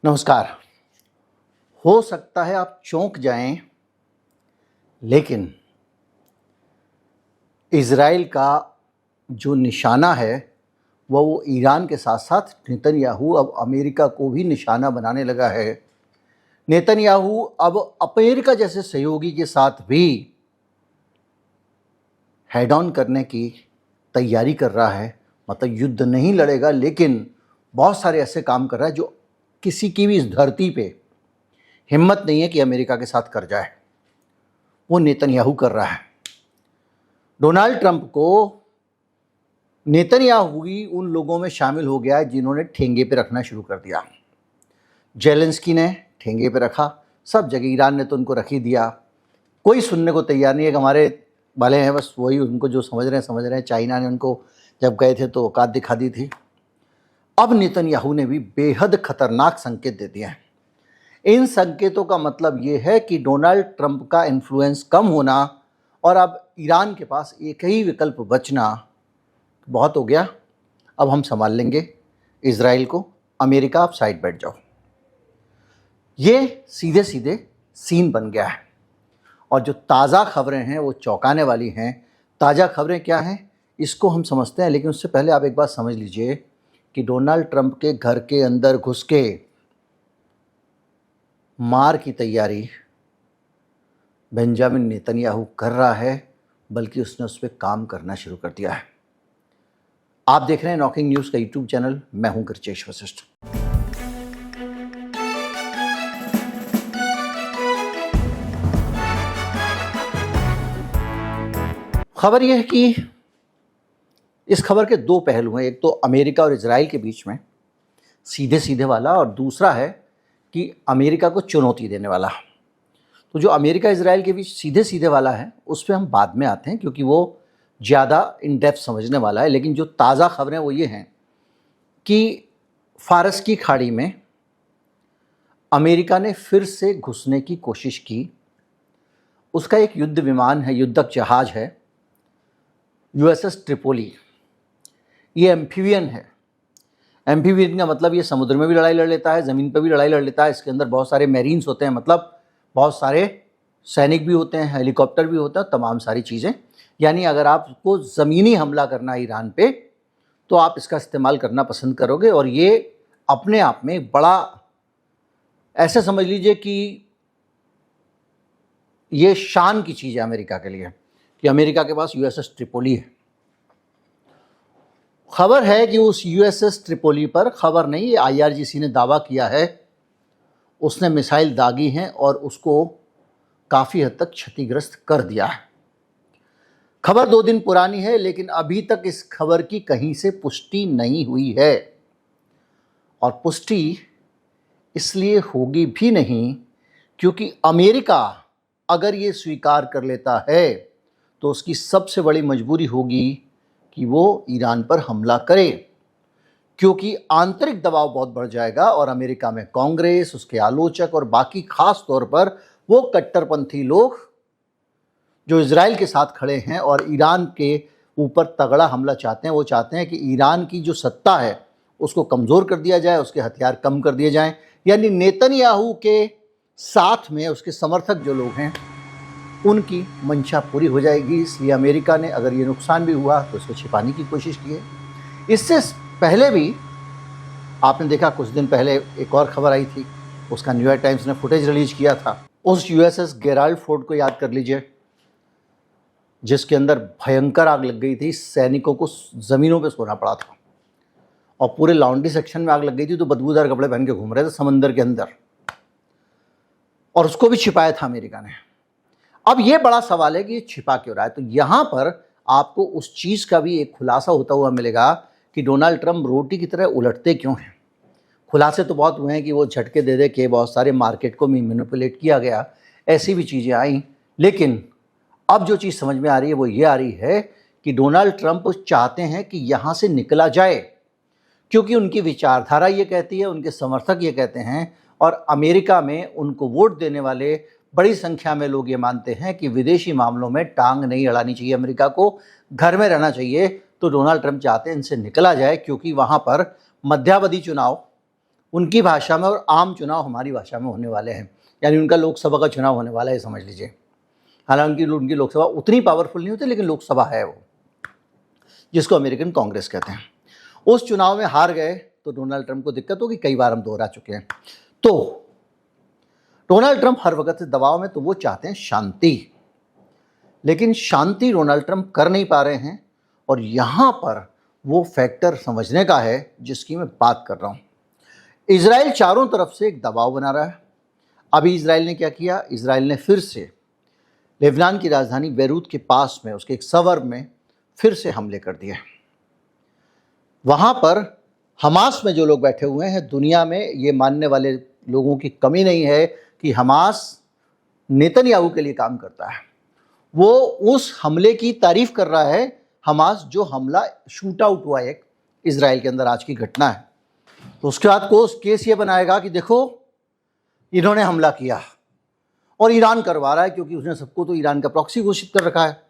नमस्कार। हो सकता है आप चौंक जाएं, लेकिन इज़राइल का जो निशाना है वो ईरान के साथ साथ नेतन्याहू अब अमेरिका को भी निशाना बनाने लगा है। नेतन्याहू अब अमेरिका जैसे सहयोगी के साथ भी हेड ऑन करने की तैयारी कर रहा है। मतलब युद्ध नहीं लड़ेगा, लेकिन बहुत सारे ऐसे काम कर रहा है जो किसी की भी इस धरती पे हिम्मत नहीं है कि अमेरिका के साथ कर जाए, वो नेतन्याहू कर रहा है। डोनाल्ड ट्रंप को नेतन्याहू ही उन लोगों में शामिल हो गया है जिन्होंने ठेंगे पे रखना शुरू कर दिया। जेलेंस्की ने ठेंगे पे रखा, सब जगह ईरान ने तो उनको रख ही दिया। कोई सुनने को तैयार नहीं है कि हमारे वाले हैं, बस वही उनको जो समझ रहे हैं। चाइना ने उनको जब गए थे तो औकात दिखा दी थी। अब नेतन्याहू ने भी बेहद खतरनाक संकेत दे दिए हैं। इन संकेतों का मतलब ये है कि डोनाल्ड ट्रंप का इन्फ्लुएंस कम होना और अब ईरान के पास एक ही विकल्प बचना बहुत हो गया। अब हम संभाल लेंगे इजराइल को, अमेरिका आप साइड बैठ जाओ। ये सीधे सीधे सीन बन गया है। और जो ताज़ा खबरें हैं वो चौंकाने वाली हैं। ताज़ा खबरें क्या हैं इसको हम समझते हैं, लेकिन उससे पहले आप एक बात समझ लीजिए कि डोनाल्ड ट्रंप के घर के अंदर घुस के मार की तैयारी बेंजामिन नेतन्याहू कर रहा है, बल्कि उसने उस पर काम करना शुरू कर दिया है। आप देख रहे हैं नॉकिंग न्यूज़ का यूट्यूब चैनल। मैं हूं गिरचेश वशिष्ठ। खबर यह है कि इस खबर के दो पहलू हैं। एक तो अमेरिका और इजराइल के बीच में सीधे सीधे वाला, और दूसरा है कि अमेरिका को चुनौती देने वाला। तो जो अमेरिका इजराइल के बीच सीधे सीधे वाला है उस पर हम बाद में आते हैं, क्योंकि वो ज़्यादा इन डेप्थ समझने वाला है। लेकिन जो ताज़ा खबरें वो ये हैं कि फारस की खाड़ी में अमेरिका ने फिर से घुसने की कोशिश की। उसका एक युद्ध विमान है, युद्धक जहाज़ है, USS ट्रिपोली। ये एम्फीबियन है। एम्फीबियन का मतलब ये समुद्र में भी लड़ाई लड़ लेता है, ज़मीन पर भी लड़ाई लड़ लेता है। इसके अंदर बहुत सारे मैरीन्स होते हैं, मतलब बहुत सारे सैनिक भी होते हैं, हेलीकॉप्टर भी होता है, तमाम सारी चीज़ें। यानी अगर आपको ज़मीनी हमला करना है ईरान पे तो आप इसका इस्तेमाल करना पसंद करोगे। और ये अपने आप में बड़ा, ऐसे समझ लीजिए कि ये शान की चीज़ है अमेरिका के लिए कि अमेरिका के पास USS ट्रिपोली है। खबर है कि उस USS ट्रिपोली पर, खबर नहीं, ये IRGC ने दावा किया है, उसने मिसाइल दागी हैं और उसको काफ़ी हद तक क्षतिग्रस्त कर दिया है। खबर 2 दिन पुरानी है, लेकिन अभी तक इस खबर की कहीं से पुष्टि नहीं हुई है। और पुष्टि इसलिए होगी भी नहीं क्योंकि अमेरिका अगर ये स्वीकार कर लेता है तो उसकी सबसे बड़ी मजबूरी होगी कि वो ईरान पर हमला करे, क्योंकि आंतरिक दबाव बहुत बढ़ जाएगा और अमेरिका में कांग्रेस, उसके आलोचक और बाकी खास तौर पर वो कट्टरपंथी लोग जो इजराइल के साथ खड़े हैं और ईरान के ऊपर तगड़ा हमला चाहते हैं, वो चाहते हैं कि ईरान की जो सत्ता है उसको कमज़ोर कर दिया जाए, उसके हथियार कम कर दिए जाएं। यानी नेतन्याहू के साथ में उसके समर्थक जो लोग हैं उनकी मंशा पूरी हो जाएगी। इसलिए अमेरिका ने अगर ये नुकसान भी हुआ तो उसको छिपाने की कोशिश की है। इससे पहले भी आपने देखा, कुछ दिन पहले एक और खबर आई थी, उसका न्यूयॉर्क टाइम्स ने फुटेज रिलीज किया था। उस USS गेराल्ड फोर्ड को याद कर लीजिए, जिसके अंदर भयंकर आग लग गई थी, सैनिकों को ज़मीनों पे सोना पड़ा था और पूरे लॉन्ड्री सेक्शन में आग लग गई थी, तो बदबूदार कपड़े पहन के घूम रहे थे समंदर के अंदर, और उसको भी छिपाया था अमेरिका ने। अब ये बड़ा सवाल है कि ये छिपा क्यों रहा है। तो यहाँ पर आपको उस चीज़ का भी एक खुलासा होता हुआ मिलेगा कि डोनाल्ड ट्रंप रोटी की तरह उलटते क्यों हैं। खुलासे तो बहुत हुए हैं कि वो झटके दे दे के बहुत सारे मार्केट को भी मैनिपुलेट किया गया, ऐसी भी चीज़ें आई। लेकिन अब जो चीज़ समझ में आ रही है वो ये आ रही है कि डोनाल्ड ट्रंप चाहते हैं कि यहाँ से निकला जाए, क्योंकि उनकी विचारधारा ये कहती है, उनके समर्थक ये कहते हैं, और अमेरिका में उनको वोट देने वाले बड़ी संख्या में लोग ये मानते हैं कि विदेशी मामलों में टांग नहीं अड़ानी चाहिए, अमेरिका को घर में रहना चाहिए। तो डोनाल्ड ट्रंप चाहते हैं इनसे निकला जाए, क्योंकि वहाँ पर मध्यावधि चुनाव उनकी भाषा में, और आम चुनाव हमारी भाषा में होने वाले हैं। यानी उनका लोकसभा का चुनाव होने वाला है, समझ लीजिए। हालांकि उनकी लोकसभा उतनी पावरफुल नहीं होती, लेकिन लोकसभा है वो, जिसको अमेरिकन कांग्रेस कहते हैं। उस चुनाव में हार गए तो डोनाल्ड ट्रंप को दिक्कत होगी, कई बार हम दोहरा चुके हैं। तो डोनाल्ड ट्रंप हर वक्त दबाव में, तो वो चाहते हैं शांति, लेकिन शांति डोनाल्ड ट्रंप कर नहीं पा रहे हैं। और यहाँ पर वो फैक्टर समझने का है जिसकी मैं बात कर रहा हूँ। इजराइल चारों तरफ से एक दबाव बना रहा है। अभी इजराइल ने क्या किया, इजराइल ने फिर से लेबनान की राजधानी बेरूत के पास में उसके एक सवर्ब में फिर से हमले कर दिए। वहाँ पर हमास में जो लोग बैठे हुए हैं, दुनिया में ये मानने वाले लोगों की कमी नहीं है कि हमास नेतन्याहू के लिए काम करता है। वो उस हमले की तारीफ कर रहा है, हमास जो हमला शूट आउट हुआ एक इजराइल के अंदर, आज की घटना है। तो उसके बाद को केस ये बनाएगा कि देखो इन्होंने हमला किया, और ईरान करवा रहा है, क्योंकि उसने सबको तो ईरान का प्रॉक्सी घोषित कर रखा है।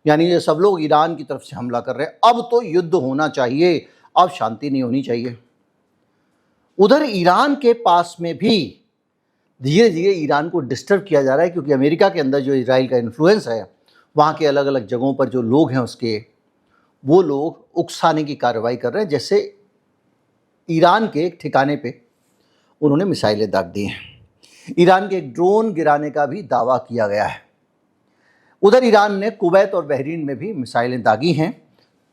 यानी ये सब लोग ईरान की तरफ से हमला कर रहे हैं। अब तो युद्ध होना चाहिए, अब शांति नहीं होनी चाहिए। उधर ईरान के पास में भी धीरे धीरे ईरान को डिस्टर्ब किया जा रहा है, क्योंकि अमेरिका के अंदर जो इजराइल का इन्फ्लुएंस है, वहाँ के अलग अलग जगहों पर जो लोग हैं उसके, वो लोग उकसाने की कार्रवाई कर रहे हैं। जैसे ईरान के एक ठिकाने पे उन्होंने मिसाइलें दाग दी हैं। ईरान के एक ड्रोन गिराने का भी दावा किया गया है। उधर ईरान ने कुवैत और बहरीन में भी मिसाइलें दागी हैं,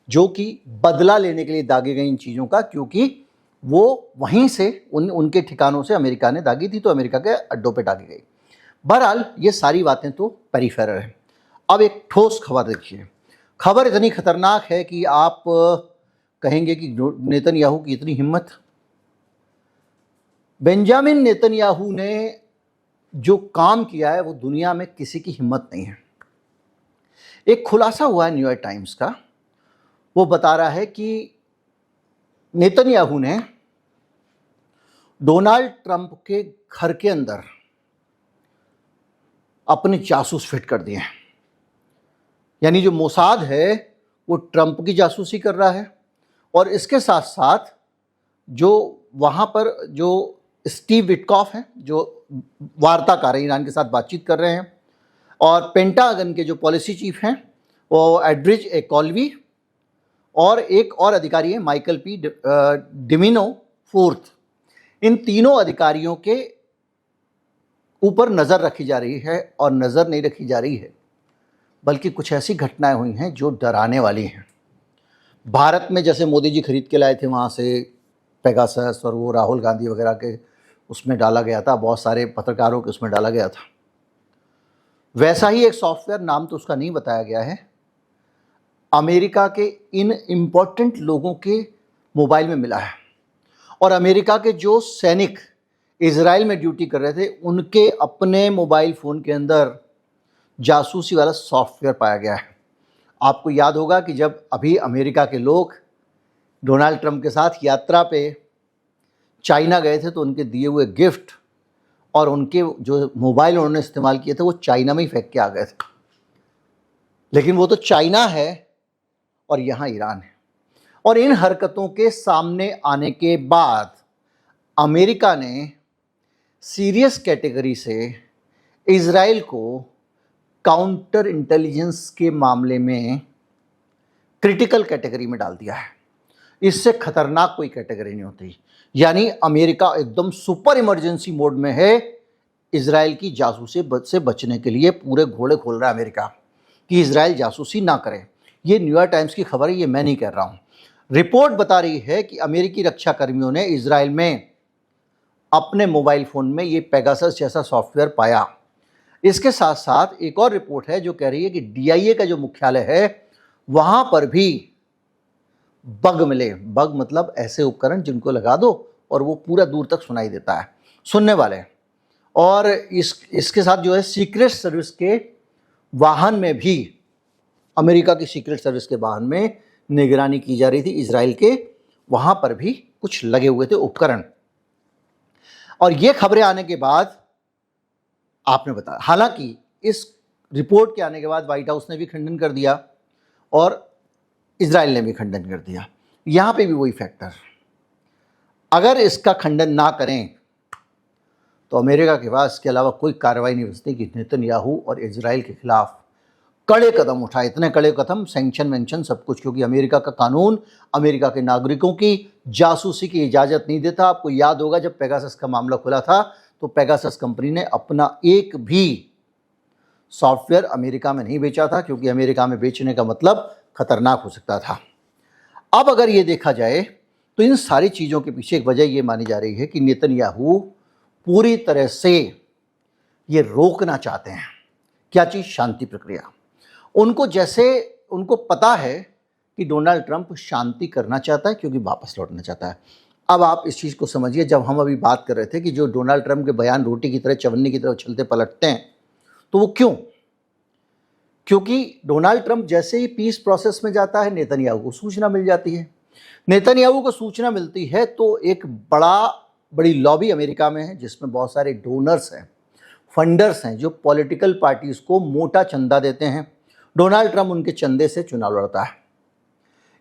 जो कि बदला लेने के लिए दागी गई इन चीज़ों का, क्योंकि वो वहीं से उनके ठिकानों से अमेरिका ने दागी थी, तो अमेरिका के अड्डों पे दागी गई। बहरहाल ये सारी बातें तो पेरिफेरल हैं। अब एक ठोस खबर देखिए। खबर इतनी खतरनाक है कि आप कहेंगे कि नेतन्याहू की इतनी हिम्मत। बेंजामिन नेतन्याहू ने जो काम किया है वो दुनिया में किसी की हिम्मत नहीं है। एक खुलासा हुआ है न्यूयॉर्क टाइम्स का, वो बता रहा है कि नेतन्याहू ने डोनाल्ड ट्रंप के घर के अंदर अपने जासूस फिट कर दिए हैं। यानी जो मोसाद है वो ट्रंप की जासूसी कर रहा है, और इसके साथ साथ जो वहाँ पर जो स्टीव विटकॉफ हैं, जो वार्ताकार हैं, ईरान के साथ बातचीत कर रहे हैं, और पेंटागन के जो पॉलिसी चीफ हैं वो एड्रिज एकॉल्वी, और एक और अधिकारी है माइकल पी डिमिनो फोर्थ। इन तीनों अधिकारियों के ऊपर नज़र रखी जा रही है, और नज़र नहीं रखी जा रही है, बल्कि कुछ ऐसी घटनाएं हुई हैं जो डराने वाली हैं। भारत में जैसे मोदी जी खरीद के लाए थे वहाँ से पेगासस, और वो राहुल गांधी वगैरह के उसमें डाला गया था, बहुत सारे पत्रकारों के उसमें डाला गया था, वैसा ही एक सॉफ्टवेयर, नाम तो उसका नहीं बताया गया है, अमेरिका के इन इम्पोर्टेंट लोगों के मोबाइल में मिला है। और अमेरिका के जो सैनिक इजराइल में ड्यूटी कर रहे थे, उनके अपने मोबाइल फ़ोन के अंदर जासूसी वाला सॉफ्टवेयर पाया गया है। आपको याद होगा कि जब अभी अमेरिका के लोग डोनाल्ड ट्रंप के साथ यात्रा पे चाइना गए थे, तो उनके दिए हुए गिफ्ट और उनके जो मोबाइल उन्होंने इस्तेमाल किए थे वो चाइना में ही फेंक के आ गए थे। लेकिन वो तो चाइना है और यहाँ ईरान है। और इन हरकतों के सामने आने के बाद अमेरिका ने सीरियस कैटेगरी से इजराइल को काउंटर इंटेलिजेंस के मामले में क्रिटिकल कैटेगरी में डाल दिया है। इससे खतरनाक कोई कैटेगरी नहीं होती। यानी अमेरिका एकदम सुपर इमरजेंसी मोड में है, इजराइल की जासूसी से बचने के लिए पूरे घोड़े खोल रहा है अमेरिका कि इजराइल जासूसी ना करे। ये न्यूयॉर्क टाइम्स की खबर है, ये मैं नहीं कह रहा हूँ। रिपोर्ट बता रही है कि अमेरिकी रक्षा कर्मियों ने इजराइल में अपने मोबाइल फ़ोन में ये पेगासस जैसा सॉफ्टवेयर पाया। इसके साथ साथ एक और रिपोर्ट है जो कह रही है कि DIA का जो मुख्यालय है वहाँ पर भी बग मिले। बग मतलब ऐसे उपकरण जिनको लगा दो और वो पूरा दूर तक सुनाई देता है, सुनने वाले। और इसके साथ जो है सीक्रेट सर्विस के वाहन में भी, अमेरिका की सीक्रेट सर्विस के वाहन में निगरानी की जा रही थी इजराइल के, वहाँ पर भी कुछ लगे हुए थे उपकरण। और ये खबरें आने के बाद आपने बताया, हालांकि इस रिपोर्ट के आने के बाद व्हाइट हाउस ने भी खंडन कर दिया और इजराइल ने भी खंडन कर दिया। यहाँ पे भी वही फैक्टर, अगर इसका खंडन ना करें तो अमेरिका के पास इसके अलावा कोई कार्रवाई नहीं बचती कि नेतन्याहू और इजराइल के खिलाफ कड़े कदम उठाए। इतने कड़े कदम, सैंक्शन वैंक्शन सब कुछ, क्योंकि अमेरिका का कानून अमेरिका के नागरिकों की जासूसी की इजाज़त नहीं देता। आपको याद होगा जब पेगासस का मामला खुला था तो पेगासस कंपनी ने अपना एक भी सॉफ्टवेयर अमेरिका में नहीं बेचा था, क्योंकि अमेरिका में बेचने का मतलब खतरनाक हो सकता था। अब अगर ये देखा जाए तो इन सारी चीज़ों के पीछे एक वजह ये मानी जा रही है कि नेतन्याहू पूरी तरह से ये रोकना चाहते हैं। क्या चीज़? शांति प्रक्रिया। उनको पता है कि डोनाल्ड ट्रंप शांति करना चाहता है, क्योंकि वापस लौटना चाहता है। अब आप इस चीज़ को समझिए, जब हम अभी बात कर रहे थे कि जो डोनाल्ड ट्रंप के बयान रोटी की तरह चवन्नी की तरह उछलते पलटते हैं, तो वो क्यों? क्योंकि डोनाल्ड ट्रंप जैसे ही पीस प्रोसेस में जाता है नेतन्याहू को सूचना मिल जाती है। नेतन्याहू को सूचना मिलती है तो एक बड़ी लॉबी अमेरिका में है, जिसमें बहुत सारे डोनर्स हैं, फंडर्स हैं, जो पॉलिटिकल पार्टीज़ को मोटा चंदा देते हैं। डोनाल्ड ट्रंप उनके चंदे से चुनाव लड़ता है।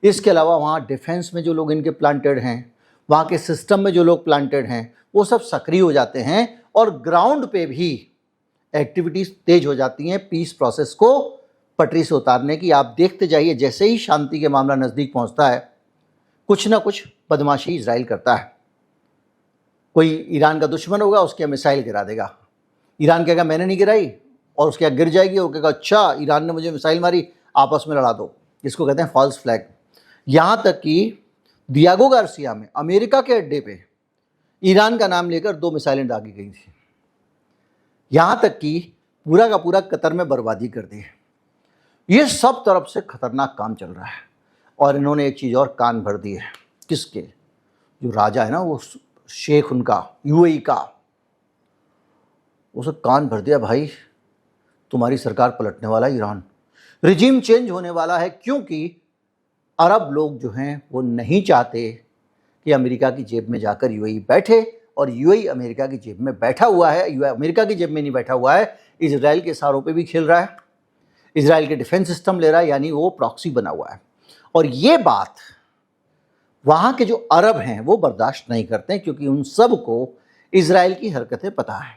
इसके अलावा वहाँ डिफेंस में जो लोग इनके प्लांटेड हैं, वहाँ के सिस्टम में जो लोग प्लांटेड हैं, वो सब सक्रिय हो जाते हैं और ग्राउंड पे भी एक्टिविटीज़ तेज हो जाती हैं पीस प्रोसेस को पटरी से उतारने की। आप देखते जाइए, जैसे ही शांति के मामला नज़दीक पहुँचता है, कुछ ना कुछ बदमाशी इजराइल करता है। कोई ईरान का दुश्मन होगा, उसके यहाँ मिसाइल गिरा देगा। ईरान कहेगा मैंने नहीं गिराई, और उसके यहाँ गिर जाएगी और कहेगा अच्छा ईरान ने मुझे मिसाइल मारी, आपस में लड़ा दो। जिसको कहते हैं फॉल्स फ्लैग। यहाँ तक कि दियागो गार्सिया में अमेरिका के अड्डे पे ईरान का नाम लेकर 2 मिसाइलें दागी गई थी। यहाँ तक कि पूरा का पूरा कतर में बर्बादी कर दी है। ये सब तरफ से खतरनाक काम चल रहा है। और इन्होंने एक चीज़ और कान भर दी है। किसके? जो राजा है ना, वो शेख उनका यूएई का, उसे कान भर दिया, भाई तुम्हारी सरकार पलटने वाला है, ईरान रिजीम चेंज होने वाला है। क्योंकि अरब लोग जो हैं वो नहीं चाहते कि अमेरिका की जेब में जाकर यूएई बैठे, और यूएई अमेरिका की जेब में बैठा हुआ है। यूएई अमेरिका की जेब में नहीं बैठा हुआ है, इजराइल के इशारों पे भी खेल रहा है, इजराइल के डिफेंस सिस्टम ले रहा है, यानी वो प्रॉक्सी बना हुआ है। और ये बात वहाँ के जो अरब हैं वो बर्दाश्त नहीं करते, क्योंकि उन सब को इजराइल की हरकतें पता है।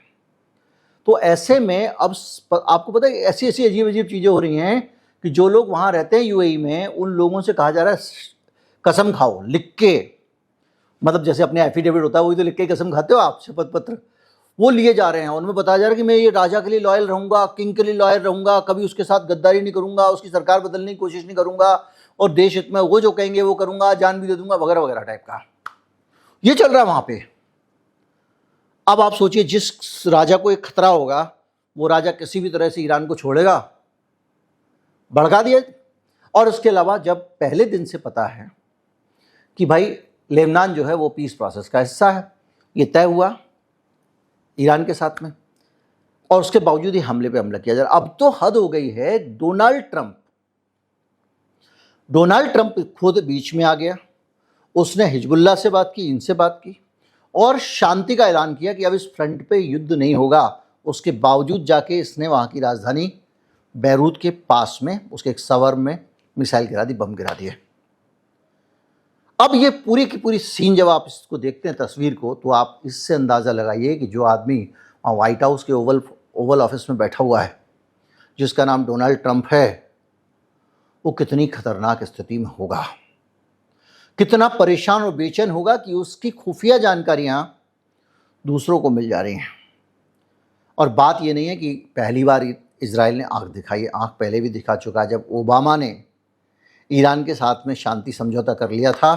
तो ऐसे में अब आपको पता है ऐसी ऐसी अजीब अजीब चीज़ें हो रही हैं कि जो लोग वहाँ रहते हैं यूएई में, उन लोगों से कहा जा रहा है कसम खाओ लिख के, मतलब जैसे अपने एफिडेविट होता है वही तो लिख के कसम खाते हो आप, शपथ पत्र, वो लिए जा रहे हैं। उनमें बताया जा रहा है कि मैं ये राजा के लिए लॉयल रहूँगा, किंग के लिए लॉयल रहूँगा, कभी उसके साथ गद्दारी नहीं करूँगा, उसकी सरकार बदलने की कोशिश नहीं करूँगा, और देश हित में वो जो कहेंगे वो करूँगा, जान भी दे दूंगा, वगैरह वगैरह टाइप का ये चल रहा है वहाँ पे। अब आप सोचिए, जिस राजा को एक खतरा होगा वो राजा किसी भी तरह से ईरान को छोड़ेगा? भड़का दिया। और उसके अलावा जब पहले दिन से पता है कि भाई लेबनान जो है वो पीस प्रोसेस का हिस्सा है, ये तय हुआ ईरान के साथ में, और उसके बावजूद ही हमले पे हमला किया जा रहा। अब तो हद हो गई है। डोनाल्ड ट्रंप खुद बीच में आ गया। उसने हिजबुल्लाह से बात की, इनसे बात की, और शांति का ऐलान किया कि अब इस फ्रंट पे युद्ध नहीं होगा। उसके बावजूद जाके इसने वहाँ की राजधानी बैरूत के पास में उसके एक सवर में मिसाइल गिरा दी, बम गिरा दिए। अब ये पूरी की पूरी सीन जब आप इसको देखते हैं तस्वीर को, तो आप इससे अंदाज़ा लगाइए कि जो आदमी व्हाइट हाउस के ओवल ऑफिस में बैठा हुआ है, जिसका नाम डोनाल्ड ट्रंप है, वो कितनी खतरनाक स्थिति में होगा, कितना परेशान और बेचैन होगा कि उसकी खुफिया जानकारियां दूसरों को मिल जा रही हैं। और बात ये नहीं है कि पहली बार इजराइल ने आंख दिखाई, आंख पहले भी दिखा चुका है। जब ओबामा ने ईरान के साथ में शांति समझौता कर लिया था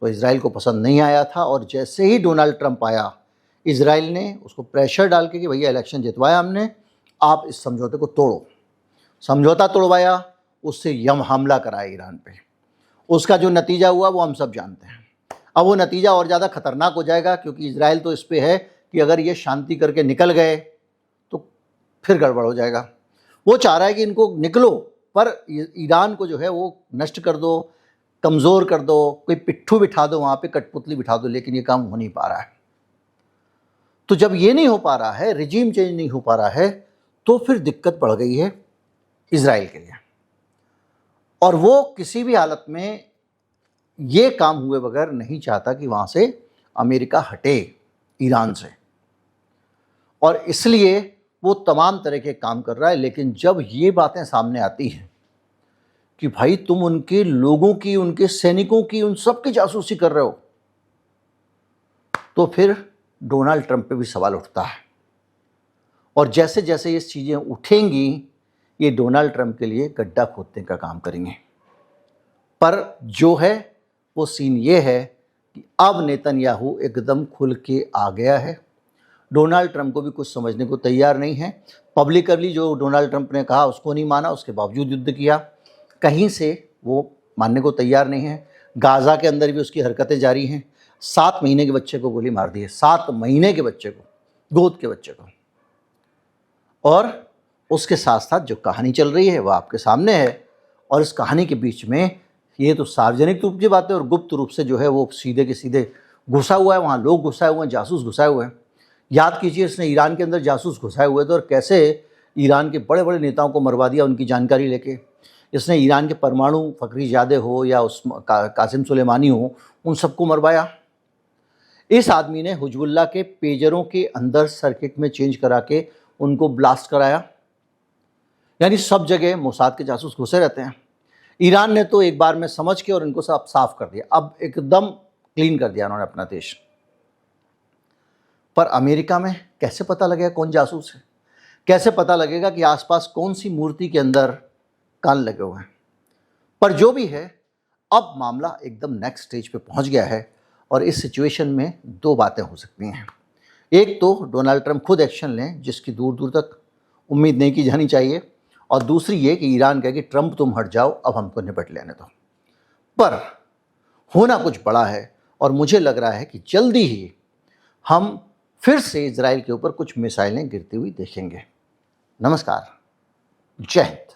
तो इजराइल को पसंद नहीं आया था, और जैसे ही डोनाल्ड ट्रंप आया, इजराइल ने उसको प्रेशर डाल के कि भैया इलेक्शन जितवाया हमने, आप इस समझौते को तोड़ो। समझौता तोड़वाया, उससे यम हमला कराया ईरान पे। उसका जो नतीजा हुआ वो हम सब जानते हैं। अब वो नतीजा और ज़्यादा खतरनाक हो जाएगा, क्योंकि इजराइल तो इस पे है कि अगर ये शांति करके निकल गए तो फिर गड़बड़ हो जाएगा। वो चाह रहा है कि इनको निकलो, पर ईरान को जो है वो नष्ट कर दो, कमज़ोर कर दो, कोई पिट्ठू बिठा दो वहाँ पे, कठपुतली बिठा दो, लेकिन ये काम हो नहीं पा रहा है। तो जब ये नहीं हो पा रहा है, रिजीम चेंज नहीं हो पा रहा है, तो फिर दिक्कत बढ़ गई है इजराइल के लिए। और वो किसी भी हालत में ये काम हुए बगैर नहीं चाहता कि वहाँ से अमेरिका हटे ईरान से, और इसलिए वो तमाम तरह के काम कर रहा है। लेकिन जब ये बातें सामने आती हैं कि भाई तुम उनके लोगों की, उनके सैनिकों की, उन सब की जासूसी कर रहे हो, तो फिर डोनाल्ड ट्रंप पे भी सवाल उठता है। और जैसे जैसे ये चीज़ें उठेंगी, ये डोनाल्ड ट्रंप के लिए गड्ढा खोदने का काम करेंगे। पर जो है वो सीन ये है कि अब नेतन्याहू एकदम खुल के आ गया है। डोनाल्ड ट्रंप को भी कुछ समझने को तैयार नहीं है। पब्लिकली जो डोनाल्ड ट्रंप ने कहा उसको नहीं माना, उसके बावजूद युद्ध किया। कहीं से वो मानने को तैयार नहीं है। गाज़ा के अंदर भी उसकी हरकतें जारी हैं। 7 महीने के बच्चे को गोली मार दी है, 7 महीने के बच्चे को, गोद के बच्चे को। और उसके साथ साथ जो कहानी चल रही है वो आपके सामने है। और इस कहानी के बीच में ये तो सार्वजनिक रूप की बात है, और गुप्त रूप से जो है वो सीधे के सीधे घुसा हुआ है। वहाँ लोग घुसाए हुए हैं, जासूस घुसाए हुए हैं। याद कीजिए, इसने ईरान के अंदर जासूस घुसाए हुए थे और कैसे ईरान के बड़े बड़े नेताओं को मरवा दिया उनकी जानकारी लेके। इसने ईरान के परमाणु फखरीजादे हो या उस कासिम सुलेमानी हो, उन सबको मरवाया। इस आदमी ने हुजबुल्लाह के पेजरों के अंदर सर्किट में चेंज करा के उनको ब्लास्ट कराया। यानी सब जगह मोसाद के जासूस घुसे रहते हैं। ईरान ने तो एक बार में समझ के और इनको सब साफ कर दिया, अब एकदम क्लीन कर दिया उन्होंने अपना देश। पर अमेरिका में कैसे पता लगेगा कौन जासूस है? कैसे पता लगेगा कि आसपास कौन सी मूर्ति के अंदर कान लगे हुए हैं? पर जो भी है, अब मामला एकदम नेक्स्ट स्टेज पे पहुंच गया है। और इस सिचुएशन में 2 बातें हो सकती हैं। एक तो डोनाल्ड ट्रंप खुद एक्शन लें, जिसकी दूर दूर तक उम्मीद नहीं की जानी चाहिए। और दूसरी ये कि ईरान कहे कि ट्रंप तुम हट जाओ, अब हमको निपट लेने दो। पर होना कुछ बड़ा है, और मुझे लग रहा है कि जल्दी ही हम फिर से इजराइल के ऊपर कुछ मिसाइलें गिरती हुई देखेंगे। नमस्कार, जय हिंद।